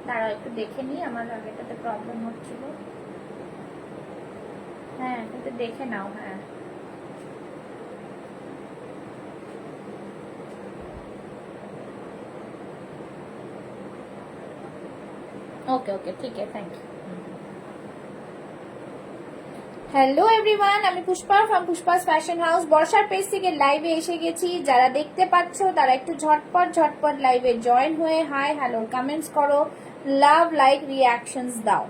দাঁড়াও একটু দেখে নিই, আমার আগেটাতে প্রবলেম হচ্ছিল। হ্যাঁ এটাতে দেখে নাও। হ্যাঁ ওকে ওকে ঠিক আছে, থ্যাংক ইউ। হ্যালো এভরিওয়ান, আমি পুষ্পা ফ্রম পুষ্পাস ফ্যাশন হাউস বর্ষার পেজ থেকে লাইভে এসে গেছি। যারা দেখতে পাচ্ছ তারা একটু ঝটপট ঝটপট লাইভে জয়েন হয়ে হাই হ্যালো কমেন্টস করো, লাভ লাইক রিয়াকশনস দাও।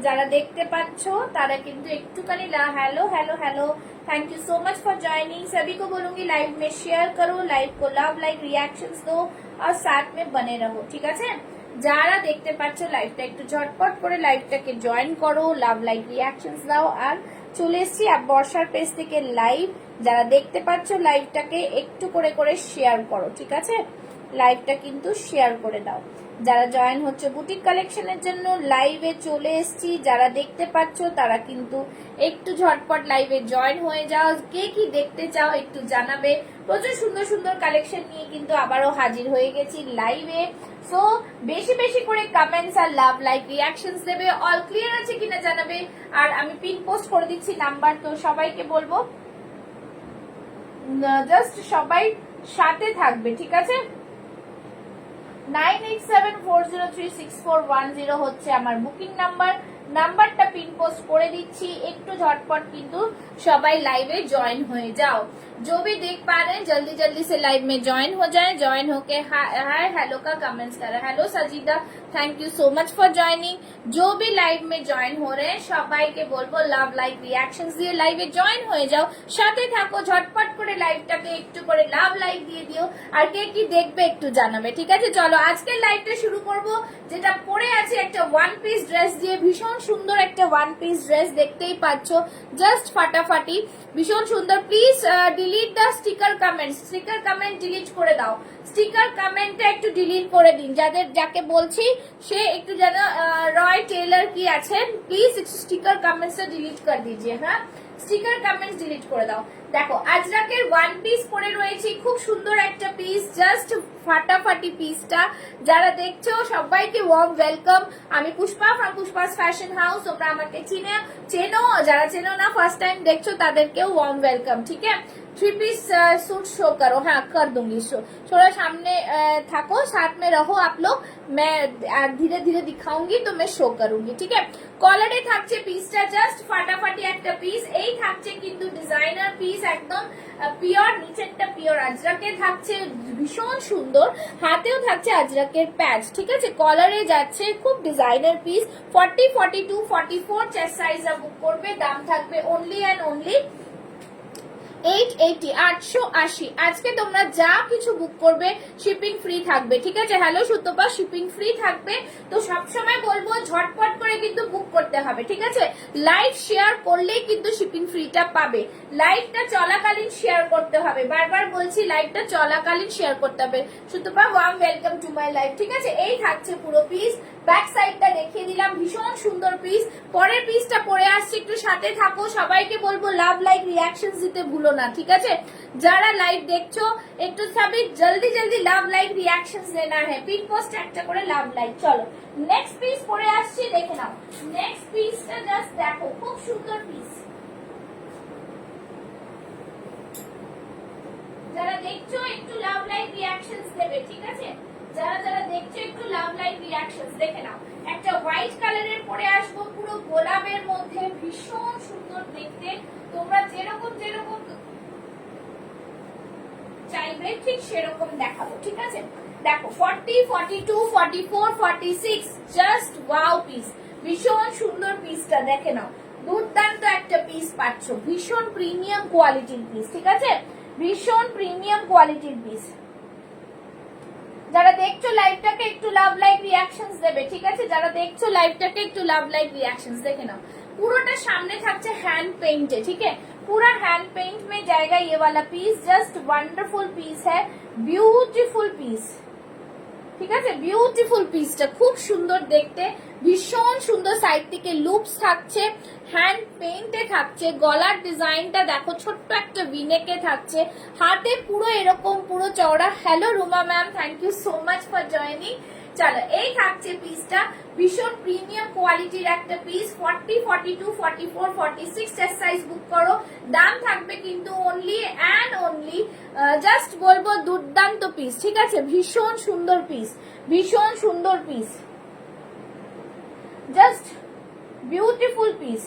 যারা দেখতে পাচ্ছ তারা কিন্তু একটুখানি hello hello hello, thank you so much for joining. सभी को बोलूंगी लाइव में शेयर करो, लाइव को लव लाइक रिएक्शंस दो और साथ में बने रहो, ठीक আছে? যারা দেখতে পাচ্ছ লাইভটা একটু ঝটপট করে লাইভটাকে জয়েন করো, লাভ লাইক রিয়াকশনস দাও। আর চলে এসেছি বর্ষার পেজ থেকে লাইভ। যারা দেখতে পাচ্ছ লাইভটাকে একটু করে করে শেয়ার করো, ঠিক আছে? লাইভটা কিন্তু শেয়ার করে দাও। যারা জয়েন হচ্ছে বুটিক কালেকশনের জন্য লাইভে চলে এসেছি, যারা দেখতে পাচ্ছ তারা কিন্তু একটু ঝটপট লাইভে জয়েন হয়ে যাও। কে কি দেখতে চাও একটু জানাবে। প্রচুর সুন্দর সুন্দর কালেকশন নিয়ে কিন্তু আবারও হাজির হয়ে গেছি লাইভে। সো বেশি বেশি করে কমেন্টস আর লাভ লাইক রিয়াকশনস দেবে। অল ক্লিয়ার আছে কিনা জানাবে। আর আমি পিন পোস্ট করে দিচ্ছি নাম্বার, তো সবাইকে বলবো জাস্ট সবাই সাথে থাকবে, ঠিক আছে? 9874036410 হচ্ছে আমার বুকিং নাম্বার। নাম্বারটা পিন পোস্ট করে দিচ্ছি, একটু ঝটপট কিন্তু সবাই लाइवे ज्वाइन हो जाओ। जो भी देख पा रहे हैं जल्दी जल्दी से लाइव में ज्वाइन हो जाए। ज्वाइन होके हाय हेलो का कमेंट्स करें। Hello Sajida, thank you so much for joining. जो भी लाइव में ज्वाइन हो रहे हैं सबाई के बोलबो लाभ लाइक रिएक्शंस दिए लाइवे ज्वाइन हो जाओ, साथे থাকো। ঝটপট করে লাইভটাকে একটু করে লাভ লাইক দিয়ে দিও। আর কে কি দেখবে একটু জানাবে, ঠিক আছে? চলো আজকের লাইভটা শুরু করব। যেটা পরে আছে একটা ওয়ান পিস ড্রেস দিয়ে, ভীষণ সুন্দর একটা ওয়ান পিস ড্রেস, দেখতেই পাচ্ছ জাস্ট ফাটাফাটি, ভীষণ সুন্দর। Please delete the sticker comment, sticker comment delete করে দাও। স্টিকার কমেন্টটা একটু ডিলিট করে দিন। যাদের যাকে বলছি সে একটু যেন রয় টেলর কি আছেন, প্লিজ একটু স্টিকার কমেন্টসটা ডিলিট করে দিজিয়ে। হ্যাঁ স্টিকার কমেন্টস ডিলিট করে দাও। দেখো আজরাকের ওয়ান পিস পরে রয়েছে, খুব সুন্দর একটা পিস, জাস্ট ফাটাফাটি পিসটা। যারা দেখছো সবাইকে ওয়ার্ম ওয়েলকাম। আমি পুষ্পা ফ্রম পুষ্পাস ফ্যাশন হাউস। তোমরা আমাকে চেনো, যারা চেনো না ফার্স্ট টাইম দেখছো তাদেরকেও ওয়ার্ম ওয়েলকাম, ঠিক আছে? थ्री पीस सूट शो करो, हाँ कर दूंगी शो। थोड़ा सामने থাকো, साथ में रहो आप लोग। मैं धीरे धीरे दिखाऊंगी तो मैं शो करूंगी, ठीक है? কলারে থাকছে পিসটা, জাস্ট ফাটাফাটি একটা পিস। এই থাকছে কিন্তু ডিজাইনার পিস, একদম পিওর, নিচেরটা পিওর আজরাকের থাকছে, ভীষণ সুন্দর। হাতেও থাকছে আজরাকের প্যাচ, ঠিক আছে? কলারে যাচ্ছে, খুব ডিজাইনার পিস। 40, 42, 44 চেস্ট সাইজটা বুক করবে। দাম থাকবে অনলি অ্যান্ড অনলি 880, 880। আজকে তোমরা যা কিছু বুক করবে শিপিং ফ্রি থাকবে, ঠিক আছে? হ্যালো সুতপা, শিপিং ফ্রি থাকবে। তো সবসময় বলবো ঝটপট করে কিন্তু বুক করতে হবে, ঠিক আছে? লাইভ শেয়ার করলেই কিন্তু শিপিং ফ্রিটা পাবে। লাইভটা চলাকালীন শেয়ার করতে হবে, বারবার বলছি লাইভটা চলাকালীন শেয়ার করতে হবে। Sutapa warm welcome to my live, ঠিক আছে? এই থাকছে পুরো পিস। ব্যাক সাইডটা দেখিয়ে দিলাম, ভীষণ সুন্দর পিস। পরের পিসটা পরে আসছে, একটু সাথে থাকো। সবাইকে বলবো লাভ লাইক রিয়াকশনস দিতে ভুলো না, ঠিক আছে? যারা লাইভ দেখছো একটু সবই জলদি জলদি লাভ লাইক রিয়াকশনস দেনা है। পিন পোস্ট একটা করে লাভ লাইক। চলো নেক্সট পিস পরে আসছে, দেখে নাও। নেক্সট পিসটা জাস্ট দেখো, খুব সুন্দর পিস। যারা দেখছো একটু লাভ লাইক রিয়াকশনস দেবে, ঠিক আছে? যারা যারা দেখছো একটু লাভ লাইক রিয়াকশনস দেখে নাও। একটা হোয়াইট কালারের পরে আসবো, পুরো গোলাপের মধ্যে, ভীষণ সুন্দর দেখতে। তোমরা যেরকম যেরকম চাইবে ঠিক সেরকম দেখাবো, ঠিক আছে? দেখো 40, 42, 44, 46, জাস্ট ওয়াও পিস, ভীষণ সুন্দর পিসটা দেখে নাও। দুর্দান্ত একটা পিস পাচ্ছ, ভীষণ প্রিমিয়াম কোয়ালিটির পিস, ঠিক আছে? ভীষণ প্রিমিয়াম কোয়ালিটির পিস। যারা দেখছো লাইভটাকে একটু লাভ লাইক রিয়াকশনস দেবে, ঠিক আছে? যারা দেখছো লাইভটাকে একটু লাভ লাইক রিয়াকশনস দেখে নাও। पूरा सामने থাকছে हैंड पेंट है, ठीक है? पूरा हैंड पेंट में जाएगा ये वाला पीस। जस्ट वंडरफुल पीस है, ब्यूटीफुल पीस, ঠিক আছে? বিউটিফুল পিসটা খুব সুন্দর দেখতে, ভীষণ সুন্দর। সাইড থেকে লুপস থাকছে, হ্যান্ড পেইন্টে থাকছে। গলার ডিজাইনটা দেখো, ছোট্ট একটা ভিনেকে থাকছে। হাতে পুরো এরকম পুরো পুরো চওড়া। Hello Ruma ma'am, thank you so much for joining. চলো এই থাকছে পিসটা, ভীষণ প্রিমিয়াম কোয়ালিটির একটা পিস। 40, 42, 44, 46 চেস্ট সাইজ বুক করো। দাম থাকবে কিন্তু অনলি অ্যান্ড অনলি, জাস্ট বলবো দুর্দান্ত পিস, ঠিক আছে? ভীষণ সুন্দর পিস, ভীষণ সুন্দর পিস, জাস্ট বিউটিফুল পিস।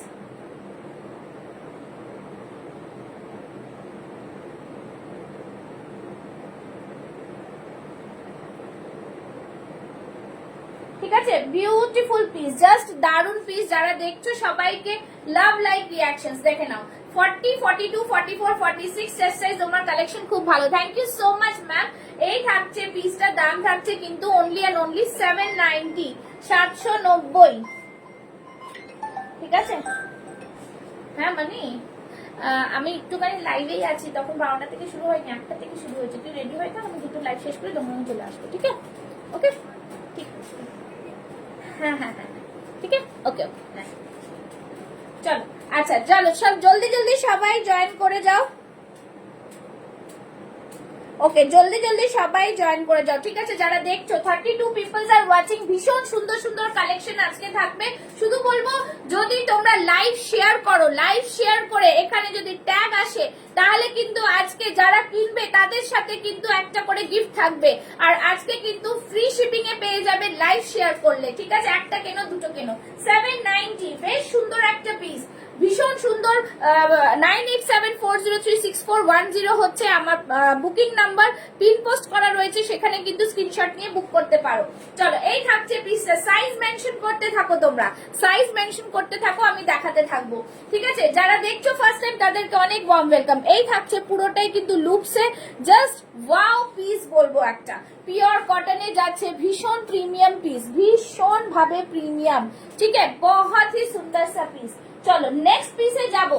ঠিক আছে, বিউটিফুল পিস, জাস্ট দারুন পিস। যারা দেখছো সবাইকে লাভ লাইক রিয়াকশনস। দেখে নাও 40, 42, 44, 46 চেস্ট সাইজ। তোমার কালেকশন খুব ভালো, thank you so much ma'am. এই থাকছে পিসটার দাম থাকছে কিন্তু অনলি অ্যান্ড অনলি 790, 790। ঠিক আছে? হ্যাঁ মানে আমি একটুখানি লাইভেই আছি, তখন 12টা থেকে শুরু হয়নি, 1টা থেকে শুরু হয়েছে। তুই রেডি হয়ে থাক, আমি দুটো লাইভ শেষ করে তোমার চলে আসবো, ঠিক আছে? ওকে, ঠিক আছে। হ্যাঁ হ্যাঁ হ্যাঁ, ঠিক আছে, ওকে ওকে, হ্যাঁ চলো। আচ্ছা চলো, সব জলদি জলদি সবাই জয়েন করে যাও। ওকে, জলদি জলদি সবাই জয়েন করে যাও, ঠিক আছে? যারা দেখছো 32 পিপলস আর ওয়াচিং। ভীষণ সুন্দর সুন্দর কালেকশন আজকে থাকবে। শুধু বলবো যদি তোমরা লাইভ শেয়ার করো, লাইভ শেয়ার করে এখানে যদি ট্যাগ আসে, তাহলে কিন্তু আজকে যারা কিনবে তাদের সাথে কিন্তু একটা করে গিফট থাকবে। আর আজকে কিন্তু ফ্রি শিপিং এ পেয়ে যাবে লাইভ শেয়ার করলে, ঠিক আছে? একটা কেনো দুটো কেনো। 790, বেশ সুন্দর একটা পিস, ভীষণ সুন্দর। 9874036410 হচ্ছে আমার বুকিং নাম্বার, পিন পোস্ট করা রয়েছে, সেখানে কিন্তু স্ক্রিনশট নিয়ে বুক করতে পারো। চলো এই থাকছে পিসটা, সাইজ মেনশন করতে থাকো তোমরা, সাইজ মেনশন করতে থাকো, আমি দেখাতে থাকবো, ঠিক আছে? যারা দেখছো ফার্স্ট টাইম তাদেরকে অনেক ওয়ার্ম ওয়েলকাম। এই থাকছে পুরোটাই কিন্তু লুপসে, জাস্ট ওয়াও পিস বলবো একটা। পিওর কটনে যাচ্ছে, ভীষণ প্রিমিয়াম পিস, ভীষণ ভাবে প্রিমিয়াম, ঠিক আছে? বহুত হি সুন্দর সা পিস। চলো নেক্সট পিসে যাব।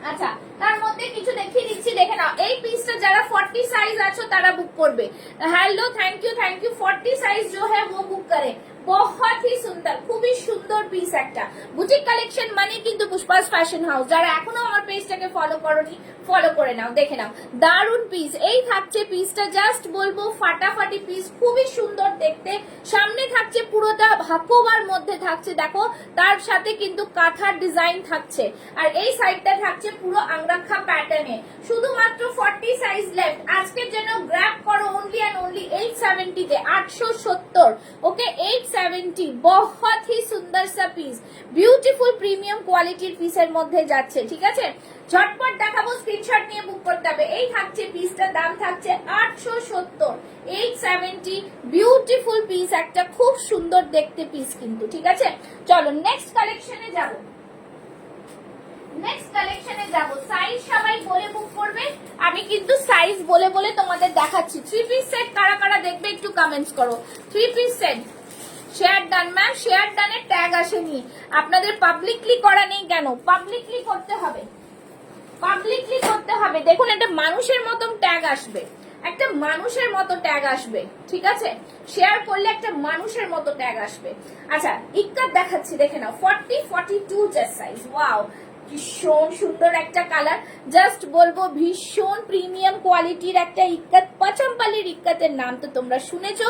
আচ্ছা তার মধ্যে কিছু দেখিয়ে দিচ্ছি, দেখে নাও। এই পিসটা যারা 40 সাইজ আছো তারা বুক করবে। Hello, thank you thank you. 40 size जो है वो बुक करे। बहुत ही সুন্দর, খুবই সুন্দর পিস একটা। বুটিক কালেকশন মানে কিন্তু পুষ্পাস ফ্যাশন হাউস। যারা এখনো আমার পেজটাকে ফলো করোনি, ফলো করে নাও, দেখে নাও। দারুন পিস। এই থাকছে পিসটা, জাস্ট বলবো ফাটাফাটি পিস, খুবই সুন্দর দেখতে। সামনে থাকছে পুরোটা হাকোবার মধ্যে থাকছে, দেখো তার সাথে কিন্তু কাঁথার ডিজাইন থাকছে। আর এই সাইডটা থাকছে পুরো আংরাখা প্যাটার্নে। শুধুমাত্র 40 সাইজ লেফট। আজকের জন্য গ্র্যাব করো অনলি এন্ড অনলি 870 তে, 870। ওকে 870। বহুত হি সুন্দর সা পিস, বিউটিফুল প্রিমিয়াম কোয়ালিটির পিসের মধ্যে যাচ্ছে, ঠিক আছে? ঝটপট দেখাবো, স্ক্রিনশট নিয়ে বুক করতে হবে। এই থাকছে পিসটার দাম থাকছে 870, 870। বিউটিফুল পিস একটা, খুব সুন্দর দেখতে পিস কিন্তু, ঠিক আছে? চলো নেক্সট কালেকশনে যাব। নেক্সট কালেকশনে যাব। সাইজ সবাই বলে বুক করবে, আমি কিন্তু সাইজ বলে বলে তোমাদের দেখাচ্ছি। 3 পিস সেট কারা কারা দেখবে একটু কমেন্টস করো। 3 piece set share done ma'am, share ডানের ট্যাগ আসেনি। আপনাদের পাবলিকলি করা নেই কেন? পাবলিকলি করতে হবে, পাবলিকলি করতে হবে। দেখুন একটা মানুষের মতন ট্যাগ আসবে, একটা মানুষের মতো ট্যাগ আসবে, ঠিক আছে? শেয়ার করলে একটা মানুষের মতো ট্যাগ আসবে। আচ্ছা ইক্কাত দেখাচ্ছি, দেখে নাও। 40, 42 চেস্ট সাইজ। ওয়াও, ভীষণ সুন্দর একটা কালার, জাস্ট বলবো ভীষণ প্রিমিয়াম কোয়ালিটির একটা ইক্কাত। পাচামপাল্লির ইক্কাতের নাম তো তোমরা শুনেছো,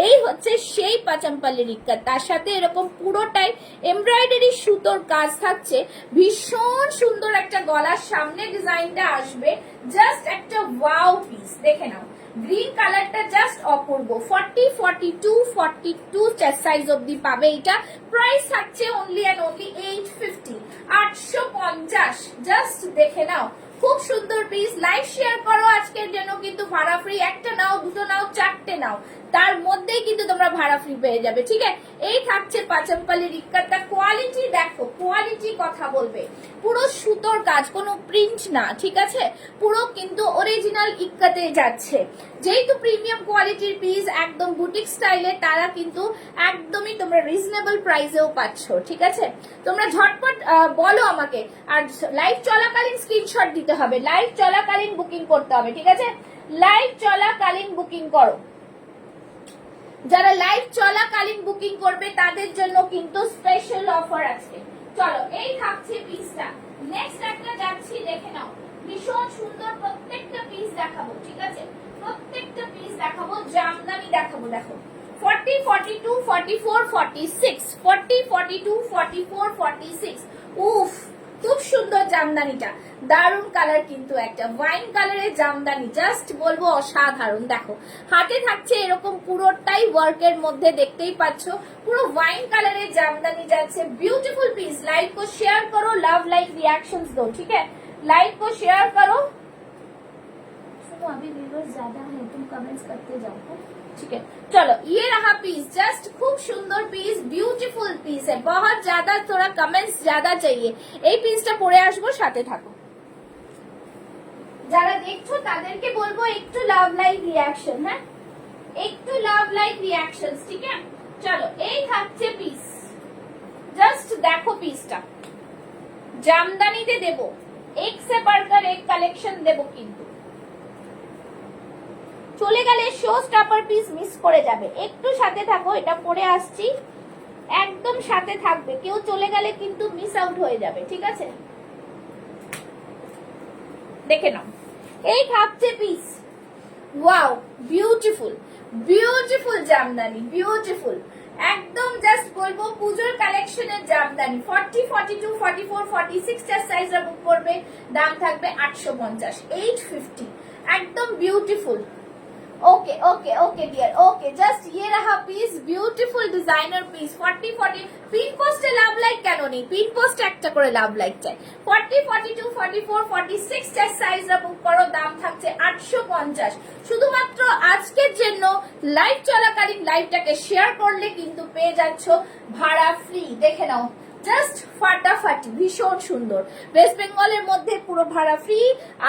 এই হচ্ছে সেই পাচামপাল্লির ইক্কাত। তার সাথে এরকম পুরোটাই এমব্রয়ডারি সুতোর কাজ থাকছে, ভীষণ সুন্দর একটা গলার সামনে ডিজাইনটা আসবে, জাস্ট একটা ওয়াও পিস। দেখে নাও গ্রিন কালারটা জাস্ট অপূর্ব। 40, 42, 42 চেস্ট সাইজ অবধি পাবে এটা। প্রাইস থাকছে অনলি এন্ড অনলি 850, 850। জাস্ট দেখে নাও, খুব সুন্দর পিস। লাইভ শেয়ার করো আজকের জন্য কিন্তু ভাড়া ফ্রি। একটা নাও, দুটো নাও, চারটে নাও, তার মধ্যেই কিন্তু তোমরা ভাড়া ফ্রি পেয়ে যাবে, ঠিক আছে? এই থাকছে পাচামপাল্লির ইক্কাতটা। কোয়ালিটি দেখো, কোয়ালিটি কথা বলবে। পুরো সুতোর কাজ, কোনো প্রিন্ট না, ঠিক আছে? পুরো কিন্তু অরিজিনাল ইক্কাতে যাচ্ছে। যেহেতু প্রিমিয়াম কোয়ালিটির পিস, একদম বুটিক স্টাইলে, তারা কিন্তু একদমই তোমরা রিজনেবল প্রাইসেও পাচ্ছ, ঠিক আছে? তোমরা ঝটপট বলো আমাকে। আর লাইভ চলাকালীন স্ক্রিনশট দিতে হবে, লাইভ চলাকালীন বুকিং করতে হবে, ঠিক আছে? লাইভ চলাকালীন বুকিং করো। যারা লাইভ চলাকালীন বুকিং করবে তাদের জন্য কিন্তু স্পেশাল অফার আছে। চলো এই থাকছে পিসটা। নেক্সট একটা যাচ্ছি, দেখে নাও। ভীষণ সুন্দর প্রত্যেকটা পিস দেখাবো, ঠিক আছে? দেখো 40, 42, 44, 46, 40, 42, 44, 46। উফ, খুব সুন্দর জামদানিটা, দারুন কালার, কিন্তু একটা ওয়াইন কালারের জামদানি, জাস্ট বলবো অসাধারণ। দেখো হাতে থাকছে এরকম পুরোটাই ওয়ার্কের মধ্যে, দেখতেই পাচ্ছ পুরো ওয়াইন কালারের জামদানি যাচ্ছে। Beautiful piece. लाइक को शेयर करो, लव लाइक रिएक्शंस दो, ठीक है? लाइक को शेयर करो। सुनो अभी व्यूअर्स ज्यादा है, तुम कमेंट्स करते जाओ, ठीक है? चलो ये रहा पीस, जस्ट खूब सुंदर पीस, ब्यूटीफुल पीस है, बहुत ज्यादा, थोड़ा कमेंट्स ज्यादा चाहिए। এই পিসটা পরে আসবো, সাথে থাকো। যারা দেখছো তাদেরকে বলবো একটু লাভ লাইক রিঅ্যাকশন, হ্যাঁ একটু লাভ লাইক রিঅ্যাকশনস, ঠিক আছে? চলো এই থাকছে পিস, জাস্ট দেখো পিসটা, জামদানিতে দেব, এক সে बढ़कर एक কালেকশন দেব, কিন্তু চলে গেলে শো স্টপার পিস মিস করে যাবে। একটু সাথে থাকো, এটা পরে আসছি, একদম সাথে থাকবে, কেউ চলে গেলে কিন্তু মিস আউট হয়ে যাবে, ঠিক আছে? দেখে নাও এই থাকছে piece. Wow, beautiful beautiful Jamdani, beautiful একদম, জাস্ট বলবো পুজোর কালেকশনের জামদানি। 40, 42, 44, 46 টা সাইজরা বুক করবে, দাম থাকবে 850, 850, একদম beautiful. Okay okay okay dear, okay just ये रहा पीस, ब्यूटीफुल डिजाइनर पीस। 40, 40 पिन पोस्टे लाभ लाइक কেন নেই? পিন পোস্ট একটা করে লাভ লাইক চাই। 40, 42, 44, 46 টা সাইজরা বুক করো, দাম থাকছে 850। শুধুমাত্র আজকের জন্য লাইভ চলাকালীন লাইভটাকে শেয়ার করলে কিন্তু পেয়ে যাচ্ছ ভাড়া ফ্রি। দেখে নাও, জাস্ট ফাটাফাটি, ভীষণ সুন্দর। ওয়েস্ট বেঙ্গলের মধ্যে পুরো ভাড়া ফ্রি,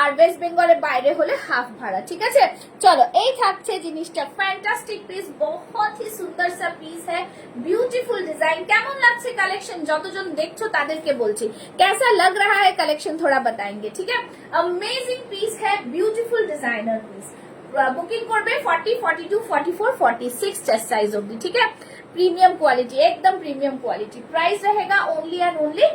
আর ওয়েস্ট বেঙ্গলের বাইরে হলে হাফ ভাড়া, ঠিক আছে? চলো এই থাকছে জিনিসটা, ফ্যান্টাস্টিক পিস, বহুত হি সুন্দর সা পিস है, ब्यूटीफुल डिजाइन। কেমন লাগছে কালেকশন? যতজন দেখছো তাদেরকে বলছি कैसा लग रहा है कलेक्शन, थोड़ा बताएंगे, ठीक है? अमेजिंग पीस है, ब्यूटीफुल डिजाइनर पीस। बुकिंग করবে 40, 42, 44, 46 চেস্ট সাইজ অবধি, ঠিক है? प्रीमियम क्वालिटी, एकदम प्रीमियम क्वालिटी। प्राइस रहेगा ओनली एंड ओनली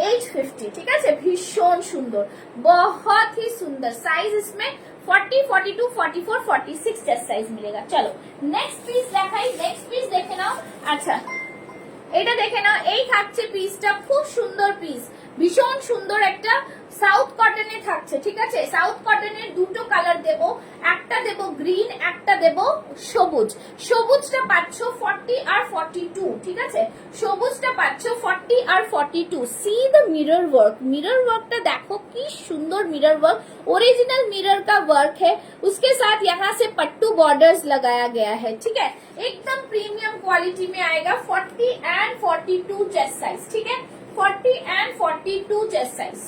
850, ठीक है? भीषण सुंदर, बहुत ही सुंदर साइज, इसमें 40, 42, 44, 46 চেস্ট সাইজ मिलेगा। चलो नेक्स्ट पीस দেখাই, नेक्स्ट पीस দেখে নাও। আচ্ছা এটা দেখে নাও, এই থাকছে পিসটা, খুব সুন্দর পিস, ভীষণ সুন্দর একটা সাউথ কটনে থাকছে, ঠিক আছে? সাউথ কটনের দুটো কালার দেব, একটা দেব গ্রিন, একটা দেব সবুজ। সবুজটা পাচ্ছ 40 আর 42, ঠিক আছে? সবুজটা পাচ্ছ 40 আর 42। See the mirror work, mirror वर्कটা देखो কি সুন্দর मिरर वर्क, ओरिजिनल मिरर का वर्क है, उसके साथ यहाँ से पट्टू बॉर्डर्स लगाया गया है, ठीक है? एकदम प्रीमियम क्वालिटी में आएगा। 40 एंड 42 चेस्ट साइज, ठीक है? 40 and 42 chest size,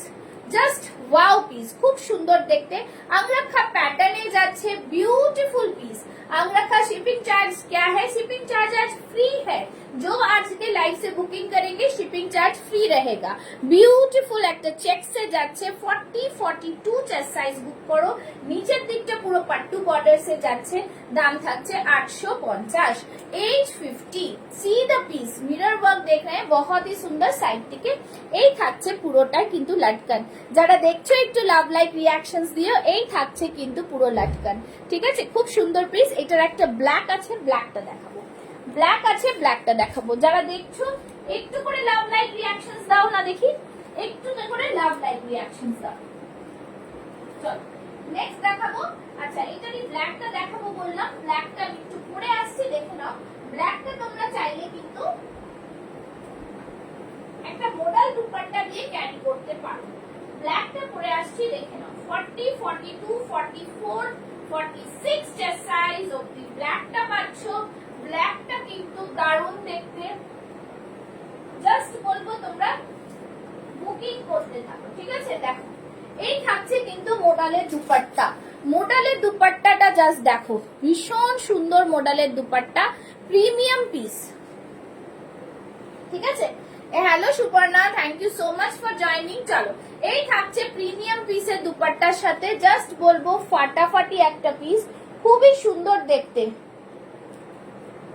just wow piece, খুব সুন্দর দেখতে। अंगरखा पैटर्ने যাচ্ছে, ब्यूटीफुल पीस। अंगरखा शिपिंग चार्ज क्या है? शिपिंग चार्ज आज फ्री है, जो आज के लाइव से बुकिंग करेंगे शिपिंग चार्ज फ्री रहेगा। ब्यूटीफुल একটা চেক সে যাচ্ছে, 40, 42 চেস্ট সাইজ বুক করো, নিচের দিকটা পুরো পাট্টু বর্ডার সে যাচ্ছে, দাম থাকছে 850, 850। See the piece, mirror work देख रहे हैं, बहुत ही सुंदर। साइड থেকে এই থাকছে পুরোটা কিন্তু লটকন, যারা দেখছো একটু লাভ লাইক রিঅ্যাকশনস দিও। এই থাকছে কিন্তু পুরো লটকন, ঠিক আছে? খুব সুন্দর পিস। এটার একটা ব্ল্যাক আছে, ব্ল্যাকটা দেখাবো, ব্ল্যাক আছে, ব্ল্যাকটা দেখাবো। যারা দেখছো একটু করে লাভ লাইক রিঅ্যাকশনস দাও না, দেখি একটু করে লাভ লাইক রিঅ্যাকশনস দাও। চলো নেক্সট দেখাবো। আচ্ছা এটারই ব্ল্যাকটা দেখাবো বললাম, ব্ল্যাকটা একটু পরে আসছে, দেখে নাও। ব্ল্যাকটা তোমরা চাইলে কিন্তু একটা মডেল দুপাট্টা দিয়ে ক্যারি করতে পারো। ব্ল্যাকটা পরে আসছি, দেখে নাও। 40, 42, 44, 46 চেস্ট সাইজ অবধি ব্ল্যাকটা পাচ্ছ। ব্ল্যাকটা কিন্তু দারুণ দেখতে, জাস্ট বলবো তোমরা বুকিং করতে থাকো, ঠিক আছে? দেখো এই থাকছে কিন্তু মোডালের দুপাট্টা, মোডালের দুপাট্টাটা জাস্ট দেখো, ভীষণ সুন্দর মোডালের দুপাট্টা, প্রিমিয়াম পিস, ঠিক আছে? Hello Suparna, thank you so much for joining. চলো এই থাকছে প্রিমিয়াম পিসের দুপাট্টার সাথে, জাস্ট বলবো ফাটাফাটি একটা পিস, খুবই সুন্দর দেখতে,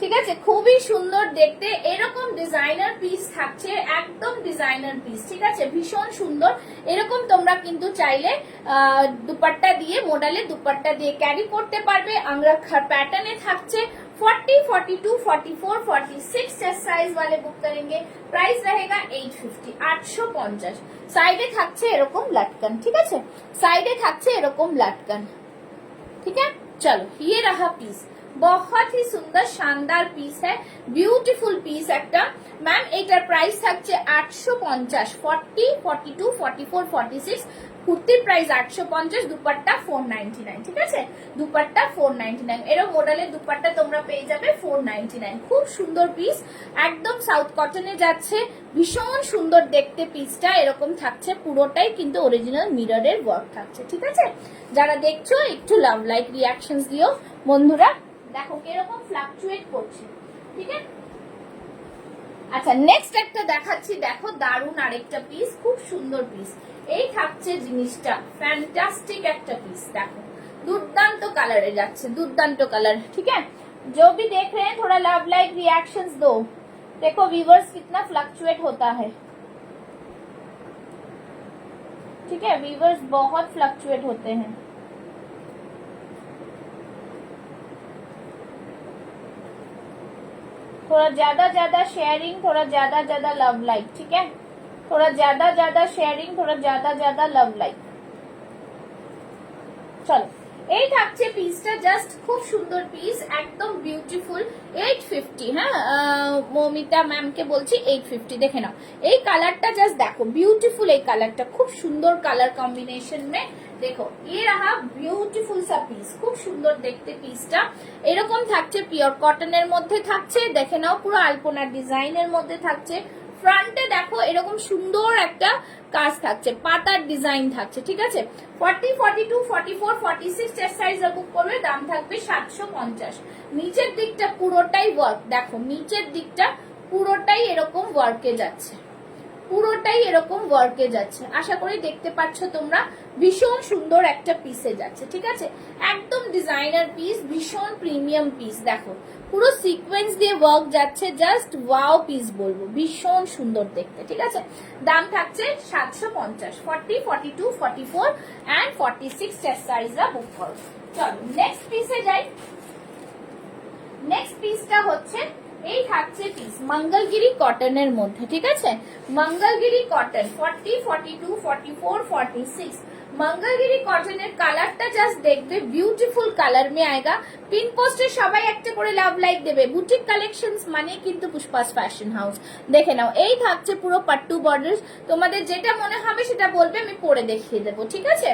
ঠিক আছে, খুবই সুন্দর দেখতে। এরকম ডিজাইনার পিস থাকছে, একদম ডিজাইনার পিস, ঠিক আছে, ভীষণ সুন্দর। এরকম তোমরা কিন্তু চাইলে দুপাট্টা দিয়ে, মডেলে দুপাট্টা দিয়ে ক্যারি করতে পারবে। अंगरखा पैटर्न থাকছে। 40, 42, 44, 46 चेस्ट साइज वाले बुक करेंगे। प्राइस रहेगा 850, 850। সাইডে থাকছে এরকম লটকন, ঠিক আছে, সাইডে থাকছে এরকম লটকন, ठीक है। चलो ये रहा पीस, बहुत ही सुंदर शानदार पीस है, ब्यूटीफुल पीस একটা। ম্যাম এটার প্রাইস থাকছে 850, 40, 42, 44, 46। কুর্তির প্রাইস 850, দুপাট্টা 499, ঠিক আছে, দুপাট্টা 499। এরও মডেলের দুপাট্টা তোমরা পেয়ে যাবে 499। খুব সুন্দর পিস, একদম সাউথ কটনে যাচ্ছে, ভীষণ সুন্দর দেখতে পিসটা। এরকম থাকছে পুরোটাই কিন্তু অরিজিনাল মিররের ওয়ার্ক থাকছে, ঠিক আছে। যারা দেখছো একটু লাভ লাইক রিঅ্যাকশনস দিও বন্ধুরা। দেখো কিরকম ফ্লাকচুয়েট করছে, ঠিক আছে। আচ্ছা নেক্সট একটা দেখাচ্ছি, দেখো দারুন আরেকটা পিস, খুব সুন্দর পিস। এই থাকছে জিনিসটা, ফ্যান্টাস্টিক একটা পিস, দেখো दुर्दांत कलर जाচ্ছে, दुर्दांत कलर, ठीक है। जो भी देख रहे हैं थोड़ा लव लाइक रिएक्शंस दो। देखो व्यूवर्स कितना फ्लक्चुएट होता है, ठीक है, व्यूवर्स बहुत फ्लक्चुएट होते हैं। थोड़ा ज्यादा शेयरिंग, थोड़ा ज्यादा लव लाइक, ठीक है, थोड़ा ज्यादा शेयरिंग, थोड़ा ज्यादा लव लाइक। चलो এই থাকছে পিসটা, জাস্ট খুব সুন্দর পিস, একদম বিউটিফুল। 850, হ্যাঁ মমিতা ম্যামকে বলছি 850। দেখে নাও এই কালারটা, জাস্ট দেখো বিউটিফুল এই কালারটা, খুব সুন্দর কালার কম্বিনেশন মে। দেখো ये रहा বিউটিফুল সা পিস, খুব সুন্দর দেখতে পিসটা। এরকম থাকছে পিওর কটনের মধ্যে থাকছে, দেখে নাও পুরো আলপনা ডিজাইনের মধ্যে থাকছে। ফ্রন্টে দেখো এরকম সুন্দর একটা কাজ থাকছে, পাতার ডিজাইন থাকছে, ঠিক আছে। 40, 42, 44, 46 চেস্ট সাইজ বুক করবে, দাম থাকবে 750। নিচের দিকটা পুরোটাই ওয়ার্ক, দেখো নিচের দিকটা পুরোটাই এরকম ওয়ার্কে যাচ্ছে, পুরোটাই এরকম ওয়ার্কে যাচ্ছে। আশা করি দেখতে পাচ্ছ তোমরা, ভীষণ সুন্দর একটা পিসে যাচ্ছে, ঠিক আছে, একদম ডিজাইনার পিস, ভীষণ প্রিমিয়াম পিস। দেখো পুরো সিকোয়েন্স দিয়ে ওয়ার্ক যাচ্ছে, জাস্ট ওয়াও পিস বলবো, ভীষণ সুন্দর দেখতে, ঠিক আছে। দাম থাকছে 750। 40, 42, 44 এন্ড 46 চেস্ট সাইজরা বুক করো। চলো নেক্সট পিসে যাই। নেক্সট পিসটা হচ্ছে এই থাকছে পিস মঙ্গলগিরি কটনের মধ্যে, ঠিক আছে, মঙ্গলগিরি কটন। 40, 42, 44, 46 মঙ্গলগিরি কটনের কালারটা জাস্ট দেখবে, বিউটিফুল কালার মে আয়েগা। পিন পোস্টে সবাই একটা করে লাভ লাইক দেবে। বুটিক কালেকশনস মানে কিন্তু পুষ্পাস ফ্যাশন হাউস। দেখে নাও এই থাকছে পুরো পাট্টু বর্ডার, তোমাদের যেটা মনে হবে সেটা বলবে, আমি পরে দেখিয়ে দেবো, ঠিক আছে।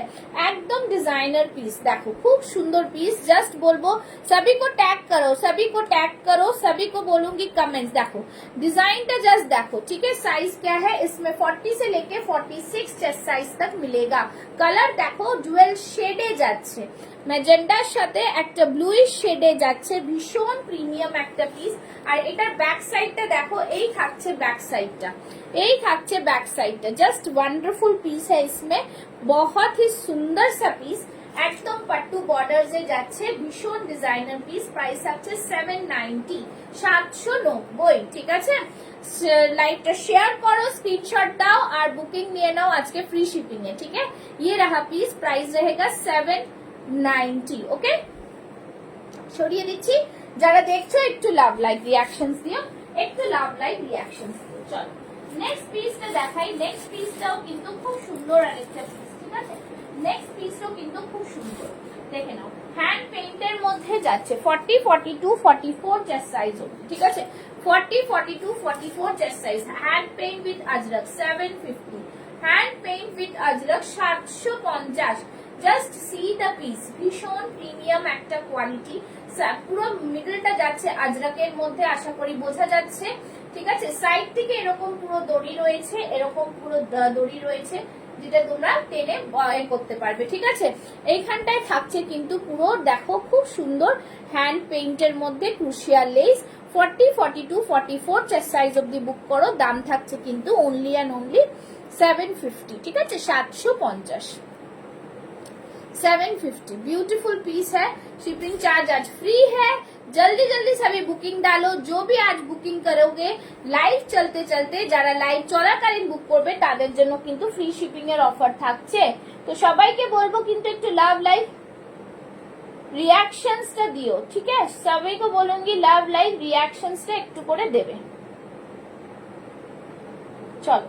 একদম ডিজাইনার পিস, দেখো খুব সুন্দর পিস। জাস্ট বলবো সবই को टैग करो, सभी को टैग करो, सभी को बोलूंगी कमेंट्स। देखो डिजाइनটা জাস্ট দেখো, ঠিক है। साइज क्या है इसमें, 40 से लेके 46 चेस्ट साइज तक मिलेगा। কালার দেখো ডুয়েল শেডে যাচ্ছে, ম্যাজেন্ডার সাথে একটা ব্লুইশ শেডে যাচ্ছে, ভীষণ প্রিমিয়াম একটা পিস। আর এটার ব্যাক সাইডটা দেখো, এই থাকছে ব্যাক সাইডটা, এই থাকছে ব্যাক সাইডটা, জাস্ট ওয়ান্ডারফুল পিস है इसमें, बहुत ही सुंदर सा পিস, একদম পাট্টু বর্ডার্স এ যাচ্ছে, ভীষণ ডিজাইনার পিস। প্রাইস আছে 790, 790, ঠিক আছে। লাইভটা শেয়ার করো, স্ক্রিনশট দাও আর বুকিং নিয়ে নাও আজকে ফ্রি শিপিং এ, ঠিক है। ये रहा पीस, प्राइस रहेगा 790, ওকে। সরিয়ে দিচ্ছি, যারা দেখছো একটু লাভ লাইক রিঅ্যাকশনস দিও, একটু লাভ লাইক রিঅ্যাকশনস দিও। চলো নেক্সট পিসটা দেখাই। নেক্সট পিসটাও কিন্তু খুব সুন্দর আরেকটা পিস, ঠিক আছে। নেক্সট পিসটাও কিন্তু খুব সুন্দর, দেখে নাও হ্যান্ড পেইন্টের মধ্যে যাচ্ছে। 40, 42, 44 চেস্ট সাইজ হবে, ঠিক আছে। 40, 42, 44 chest size, hand paint with Ajrakh 750, hand paint with Ajrakh 750। Just see the piece, ভীষণ প্রিমিয়াম একটা কোয়ালিটি। পুরো মিডলটা যাচ্ছে আজরকের মধ্যে, আশা করি বোঝা যাচ্ছে, ঠিক আছে। সাইড থেকে এরকম পুরো দড়ি রয়েছে, এরকম পুরো দড়ি রয়েছে, যেটা তোমরা টেনে বয় করতে পারবে, ঠিক আছে। এইখানটায় থাকছে কিন্তু পুরো দেখো খুব সুন্দর হ্যান্ড পেইন্টের মধ্যে ক্রুশিয়াল লেস। 40, 42, 44 চেস্ট সাইজ অব্দি বুক করো, দাম থাকছে কিন্তু অনলি অ্যান্ড অনলি 750, ঠিক আছে, 750। 750 ब्यूटीफुल पीस है। शिपिंग चार्ज आज फ्री है। जल्दी जल्दी सभी बुकिंग डालो। जो भी आज बुकिंग करोगे लाइव चलते चलते যারা লাইভ চলাকালীন বুক করবে তাদের জন্য কিন্তু ফ্রি শিপিং এর অফার থাকছে। তো সবাইকে বলবো কিন্তু একটু লাভ লাইভ রিঅ্যাকশনসটা দিও, ঠিক আছে? সবাইকে বলूंगी লাভ লাইভ রিঅ্যাকশনসটা একটু করে দেবে। চলো